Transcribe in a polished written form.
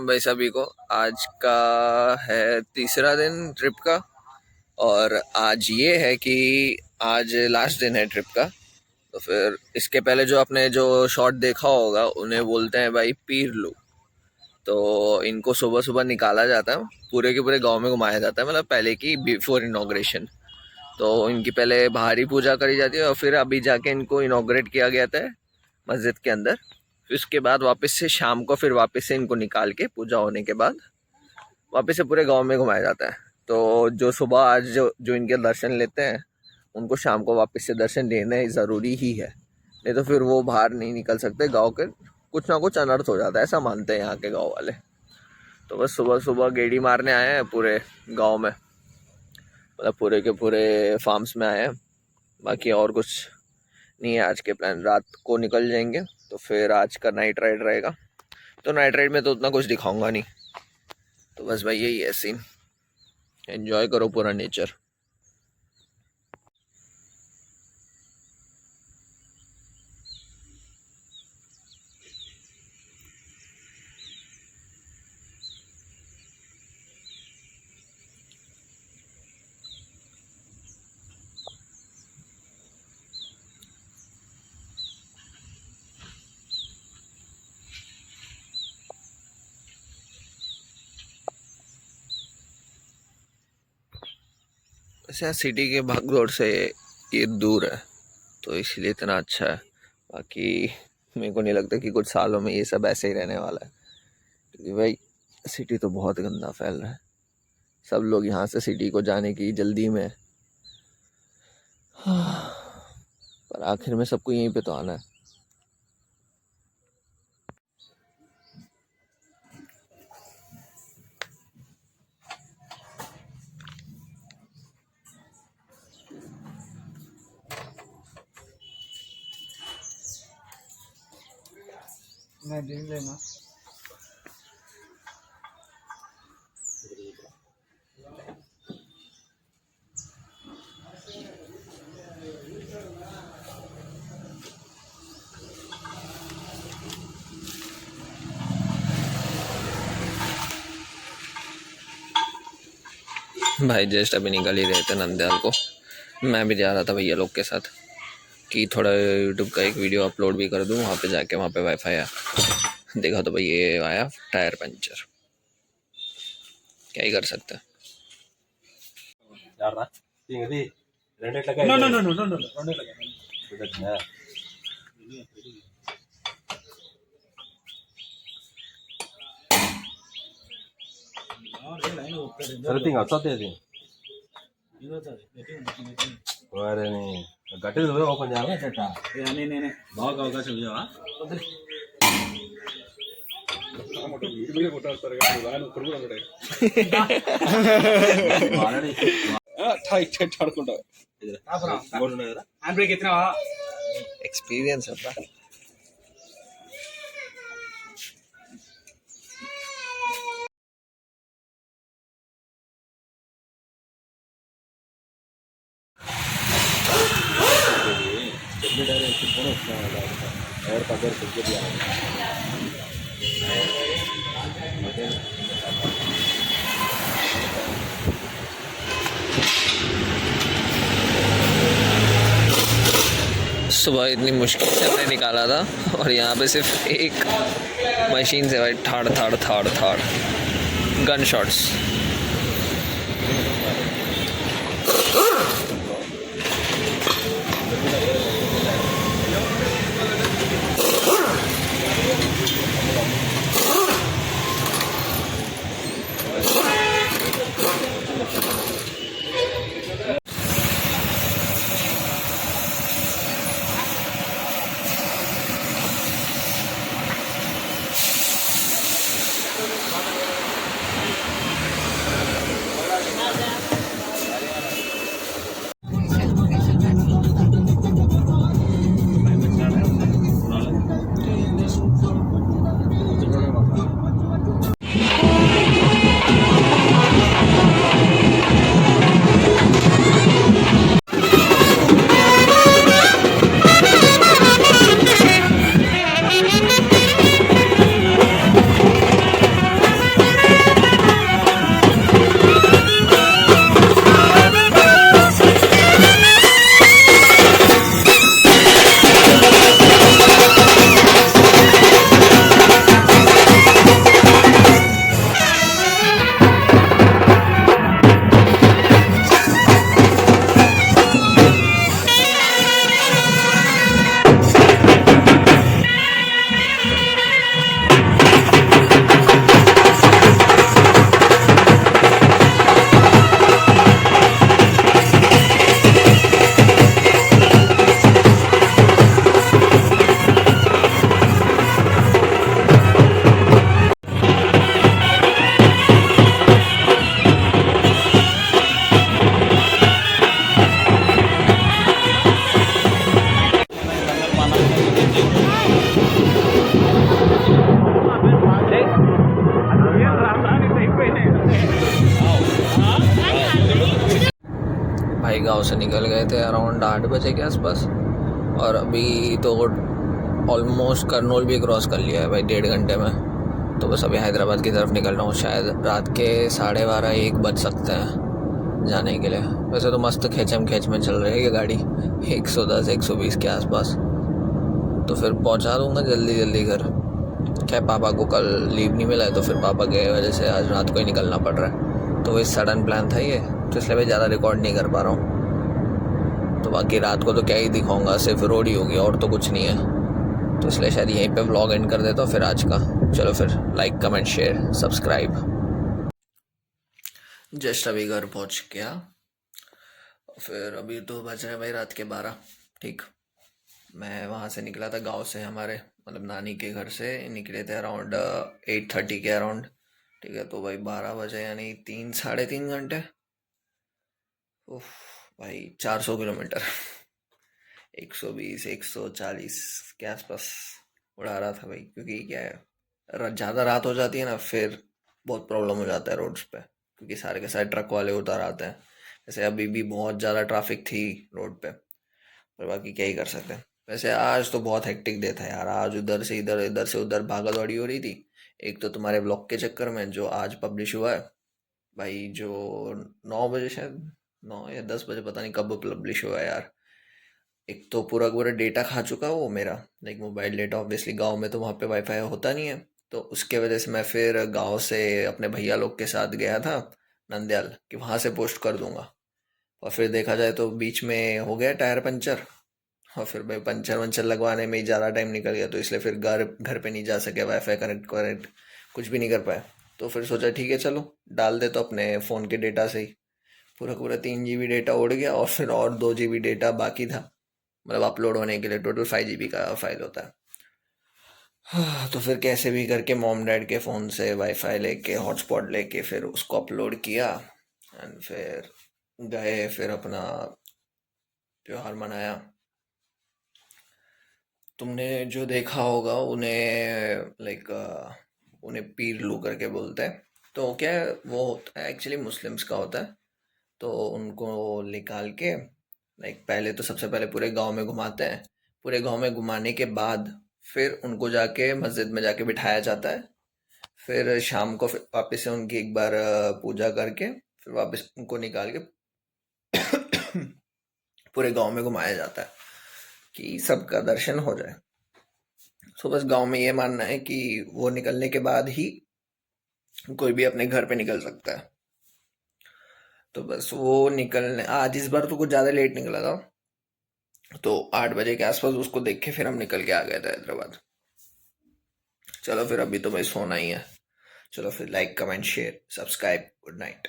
राम भाई सभी को। आज का है तीसरा दिन ट्रिप का और आज ये है कि आज लास्ट दिन है ट्रिप का। तो फिर इसके पहले जो आपने जो शॉट देखा होगा उन्हें बोलते हैं भाई पीरलू। तो इनको सुबह सुबह निकाला जाता है, पूरे के पूरे गांव में घुमाया जाता है, मतलब पहले की बिफोर इनॉग्रेशन। तो इनकी पहले बाहरी पूजा करी जाती है और फिर अभी जाके इनको इनॉग्रेट किया गया था मस्जिद के अंदर। फिर उसके बाद वापस से शाम को फिर वापस से इनको निकाल के पूजा होने के बाद वापस से पूरे गांव में घुमाया जाता है। तो जो सुबह आज जो इनके दर्शन लेते हैं उनको शाम को वापस से दर्शन लेना ज़रूरी ही है, नहीं तो फिर वो बाहर नहीं निकल सकते गांव के, कुछ ना कुछ अनर्थ हो जाता है, ऐसा मानते हैं यहाँ के गांव वाले। तो बस सुबह सुबह गेड़ी मारने आए हैं पूरे गांव में, मतलब पूरे के पूरे फार्म्स में आए हैं। बाकी और कुछ नहीं है आज के प्लान। रात को निकल जाएंगे तो फिर आज का नाइट राइड रहेगा। तो नाइट राइड में तो उतना कुछ दिखाऊंगा नहीं, तो बस भाई यही है सीन। एंजॉय करो पूरा नेचर। वैसे यहाँ सिटी के भागदौड़ से ये दूर है तो इसलिए इतना अच्छा है। बाकी मेरे को नहीं लगता कि कुछ सालों में ये सब ऐसे ही रहने वाला है, क्योंकि भाई सिटी तो बहुत गंदा फैल रहा है। सब लोग यहाँ से सिटी को जाने की जल्दी में, पर आखिर में सबको यहीं पे तो आना है। मैं ड्रिंक लेना। भाई जस्ट अभी निकल ही रहे थे नंदयाल को, मैं भी जा रहा था भैया लोग के साथ कि थोड़ा यूट्यूब का एक वीडियो अपलोड भी कर दूँ। वहाँ पे जाके वहाँ पे वाईफाई आया, देखा तो भाई ये आया टायर पंचर, क्या ही कर सकते हैं। No, no, no, no, no, no, no. గట్టిది నువ్వే ఓపెన్ చేయాలి. నేనే బాగా అవకాశం ఇవ్వవా? एक्सपीरियंस होता है। सुबह इतनी मुश्किल से हमने निकाला था और यहाँ पे सिर्फ एक मशीन से भाई थाड़ थाड़ थाड़ थाड़ गन शॉट्स। गांव से निकल गए थे अराउंड 8 बजे के आसपास, और अभी तो ऑलमोस्ट करनूल भी क्रॉस कर लिया है भाई 1.5 घंटे में। तो बस अभी हैदराबाद की तरफ निकल रहा हूँ, शायद रात के 12:30-1 बज सकते हैं जाने के लिए। वैसे तो मस्त खेचम खेच में चल रही है ये गाड़ी 110-120 के आसपास, तो फिर पहुँचा दूँगा जल्दी जल्दी घर। क्या पापा को कल लीव नहीं मिला है, तो फिर पापा के वजह से आज रात को ही निकलना पड़ रहा है। तो वही सडन प्लान था ये, तो इसलिए मैं ज़्यादा रिकॉर्ड नहीं कर पा रहा हूँ। तो बाकी रात को तो क्या ही दिखाऊंगा, सिर्फ रोड ही होगी और तो कुछ नहीं है। तो इसलिए शायद यहीं पे व्लॉग एंड कर देता हूँ फिर आज का। चलो फिर like comment share subscribe. Just अभी घर पहुँच गया, फिर अभी तो बज रहे भाई रात के 12। ठीक, मैं वहाँ से निकला था गांव से, हमारे मतलब नानी के घर से निकले थे अराउंड 8:30 के अराउंड। ठीक है, तो भाई 12 बजे यानी 3-3.5 घंटे। उफ भाई 400 किलोमीटर 120-140 के आसपास उड़ा रहा था भाई। क्योंकि क्या है, ज़्यादा रात हो जाती है ना, फिर बहुत प्रॉब्लम हो जाता है रोड्स पे, क्योंकि सारे के सारे ट्रक वाले उतर आते हैं। जैसे अभी भी बहुत ज़्यादा ट्रैफिक थी रोड पे, पर बाकी क्या ही कर सकते हैं। वैसे आज तो बहुत हेक्टिक डे था यार, आज उधर से इधर इधर से उधर भागा दौड़ी हो रही थी। एक तो तुम्हारे ब्लॉग के चक्कर में जो आज पब्लिश हुआ है भाई, जो 9 बजे, शायद 9 या 10 बजे, पता नहीं कब पब्लिश हुआ है यार। एक तो पूरा पूरा डेटा खा चुका वो मेरा, लाइक मोबाइल डेटा। ऑब्वियसली गांव में तो वहाँ पे वाईफाई होता नहीं है, तो उसके वजह से मैं फिर गांव से अपने भैया लोग के साथ गया था नंदयाल, कि वहाँ से पोस्ट कर दूंगा। और फिर देखा जाए तो बीच में हो गया टायर पंचर, और फिर भाई पंचर वंचर लगवाने में ही ज़्यादा टाइम निकल गया, तो इसलिए फिर घर घर पे नहीं जा सके, वाईफाई कनेक्ट कनेक्ट कुछ भी नहीं कर पाए। तो फिर सोचा ठीक है चलो डाल दे, तो अपने फ़ोन के डेटा से ही पूरा पूरा 3 GB डेटा उड़ गया, और फिर और 2 GB डेटा बाकी था, मतलब अपलोड होने के लिए। टोटल 5 GB का फाइल होता है। तो फिर कैसे भी करके मॉम डैड के फ़ोन से वाईफाई लेके हॉटस्पॉट लेके फिर उसको अपलोड किया, एंड फिर गए, फिर अपना त्योहार मनाया। तुमने जो देखा होगा उन्हें लाइक उन्हें पीरलू करके बोलते हैं। तो क्या है, वो होता है एक्चुअली मुस्लिम्स का होता है। तो उनको निकाल के लाइक पहले तो सबसे पहले पूरे गांव में घुमाते हैं। पूरे गांव में घुमाने के बाद फिर उनको जाके मस्जिद में जाके बिठाया जाता है। फिर शाम को फिर वापस से उनकी एक बार पूजा करके फिर वापस उनको निकाल के पूरे गांव में घुमाया जाता है कि सबका दर्शन हो जाए। तो बस गांव में ये मानना है कि वो निकलने के बाद ही कोई भी अपने घर पे निकल सकता है। तो बस वो निकलने, आज इस बार तो कुछ ज़्यादा लेट निकला था, तो 8 बजे के आसपास उसको देख के फिर हम निकल के आ गए थे हैदराबाद। चलो फिर अभी तो भाई सोना ही है। चलो फिर like comment share subscribe, good night.